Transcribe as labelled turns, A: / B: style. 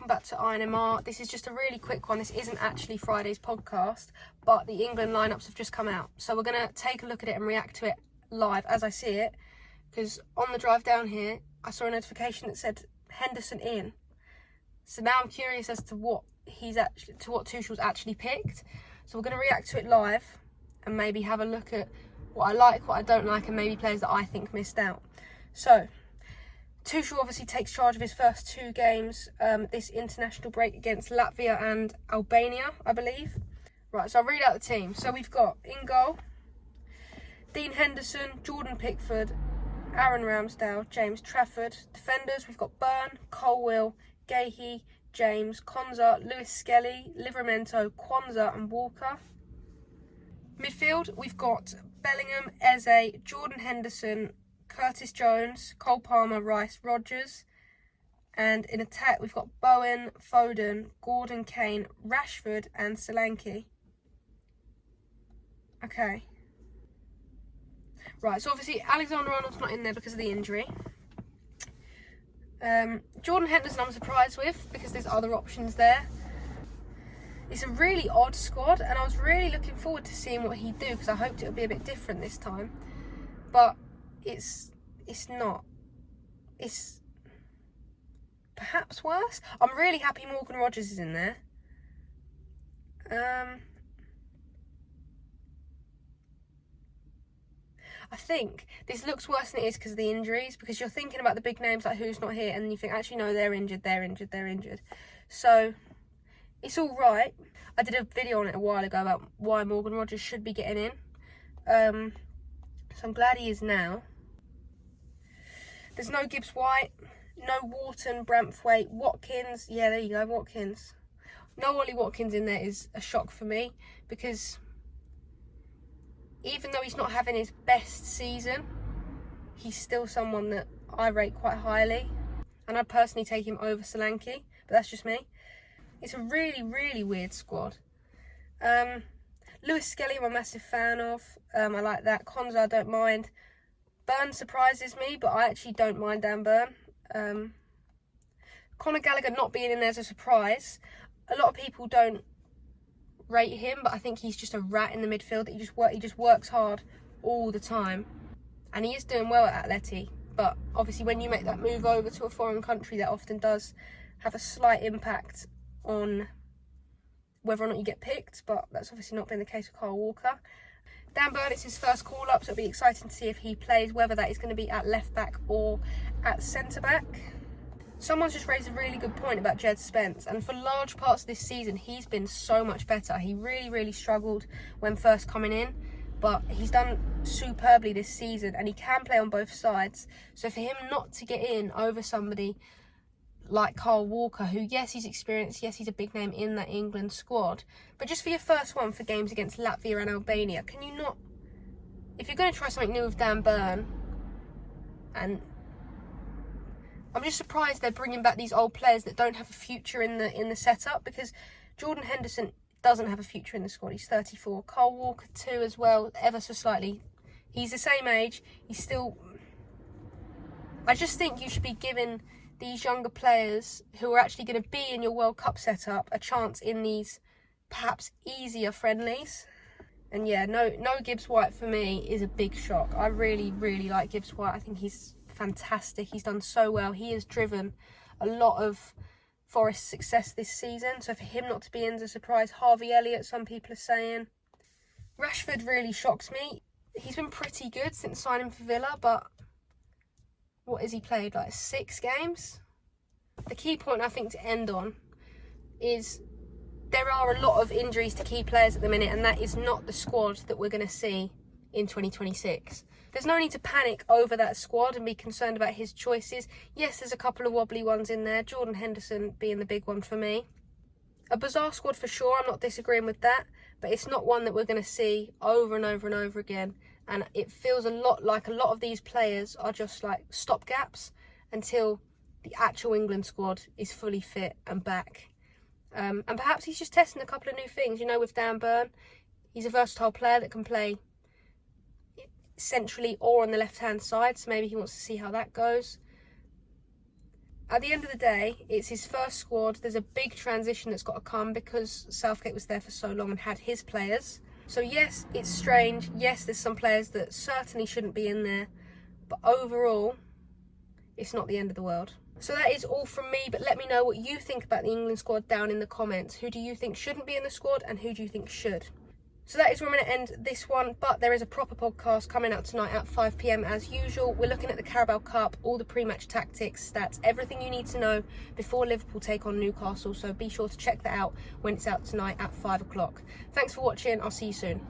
A: welcome back to INMR. This is just a really quick one. This isn't actually Friday's podcast, but the England lineups have just come out. So we're going to take a look at it and react to it live as I see it, because on the drive down here, I saw a notification that said Henderson in. So now I'm curious as to what Tuchel's actually picked. So we're going to react to it live and maybe have a look at what I like, what I don't like, and maybe players that I think missed out. So Tuchel obviously takes charge of his first two games this international break against Latvia and Albania, I believe. Right, so I'll read out the team. So we've got in goal, Dean Henderson, Jordan Pickford, Aaron Ramsdale, James Trafford. Defenders, we've got Byrne, Colwill, Gahey, James, Konza, Lewis Skelly, Livramento, Kwanzaa and Walker. Midfield, we've got Bellingham, Eze, Jordan Henderson, Curtis Jones, Cole Palmer, Rice, Rodgers. And in attack, we've got Bowen, Foden, Gordon, Kane, Rashford and Solanke. Okay. Right, so obviously Alexander-Arnold's not in there because of the injury. Jordan Henderson I'm surprised with because there's other options there. It's a really odd squad and I was really looking forward to seeing what he'd do because I hoped it would be a bit different this time. But it's not. It's perhaps worse. I'm really happy Morgan Rodgers is in there. I think this looks worse than it is because of the injuries, because you're thinking about the big names like who's not here and then you think actually no, they're injured. So it's all right. I did a video on it a while ago about why Morgan Rodgers should be getting in. So I'm glad he is now. There's no Gibbs White, no Wharton, Branthwaite, Watkins. Yeah, there you go, Watkins. No Ollie Watkins in there is a shock for me because even though he's not having his best season, he's still someone that I rate quite highly. And I'd personally take him over Solanke, but that's just me. It's a really, really weird squad. Lewis Skelly I'm a massive fan of. I like that. Konza I don't mind. Byrne surprises me, but I actually don't mind Dan Byrne. Conor Gallagher not being in there is a surprise. A lot of people don't rate him, but I think he's just a rat in the midfield. He just works hard all the time. And he is doing well at Atleti. But obviously when you make that move over to a foreign country, that often does have a slight impact on whether or not you get picked, but that's obviously not been the case with Kyle Walker. Dan Byrne, it's his first call-up, so it'll be exciting to see if he plays, whether that is going to be at left-back or at centre-back. Someone's just raised a really good point about Jed Spence, and for large parts of this season, he's been so much better. He really, really struggled when first coming in, but he's done superbly this season, and he can play on both sides. So for him not to get in over somebody like Kyle Walker, who, yes, he's experienced, yes, he's a big name in that England squad, but just for your first one for games against Latvia and Albania, can you not, if you're going to try something new with Dan Byrne, and I'm just surprised they're bringing back these old players that don't have a future in the setup, because Jordan Henderson doesn't have a future in the squad. He's 34. Kyle Walker too as well, ever so slightly. He's the same age. He's still... I just think you should be giving these younger players who are actually going to be in your World Cup setup a chance in these perhaps easier friendlies. And yeah, no Gibbs White for me is a big shock. I really, really like Gibbs White. I think he's fantastic. He's done so well. He has driven a lot of Forest's success this season. So for him not to be in is a surprise. Harvey Elliott, some people are saying. Rashford really shocks me. He's been pretty good since signing for Villa, but what has he played? Like 6 games? The key point I think to end on is there are a lot of injuries to key players at the minute, and that is not the squad that we're going to see in 2026. There's no need to panic over that squad and be concerned about his choices. Yes, there's a couple of wobbly ones in there, Jordan Henderson being the big one for me. A bizarre squad for sure, I'm not disagreeing with that, but it's not one that we're going to see over and over and over again. And it feels a lot like a lot of these players are just like stopgaps until the actual England squad is fully fit and back. And perhaps he's just testing a couple of new things. You know, with Dan Byrne, he's a versatile player that can play centrally or on the left-hand side. So maybe he wants to see how that goes. at the end of the day, it's his first squad. There's a big transition that's got to come because Southgate was there for so long and had his players. So yes, it's strange. Yes, there's some players that certainly shouldn't be in there. But overall, it's not the end of the world. So that is all from me, but let me know what you think about the England squad down in the comments. Who do you think shouldn't be in the squad and who do you think should? So that is where I'm going to end this one, but there is a proper podcast coming out tonight at 5 p.m. as usual. We're looking at the Carabao Cup, all the pre-match tactics, stats, everything you need to know before Liverpool take on Newcastle. So be sure to check that out when it's out tonight at 5 o'clock. Thanks for watching. I'll see you soon.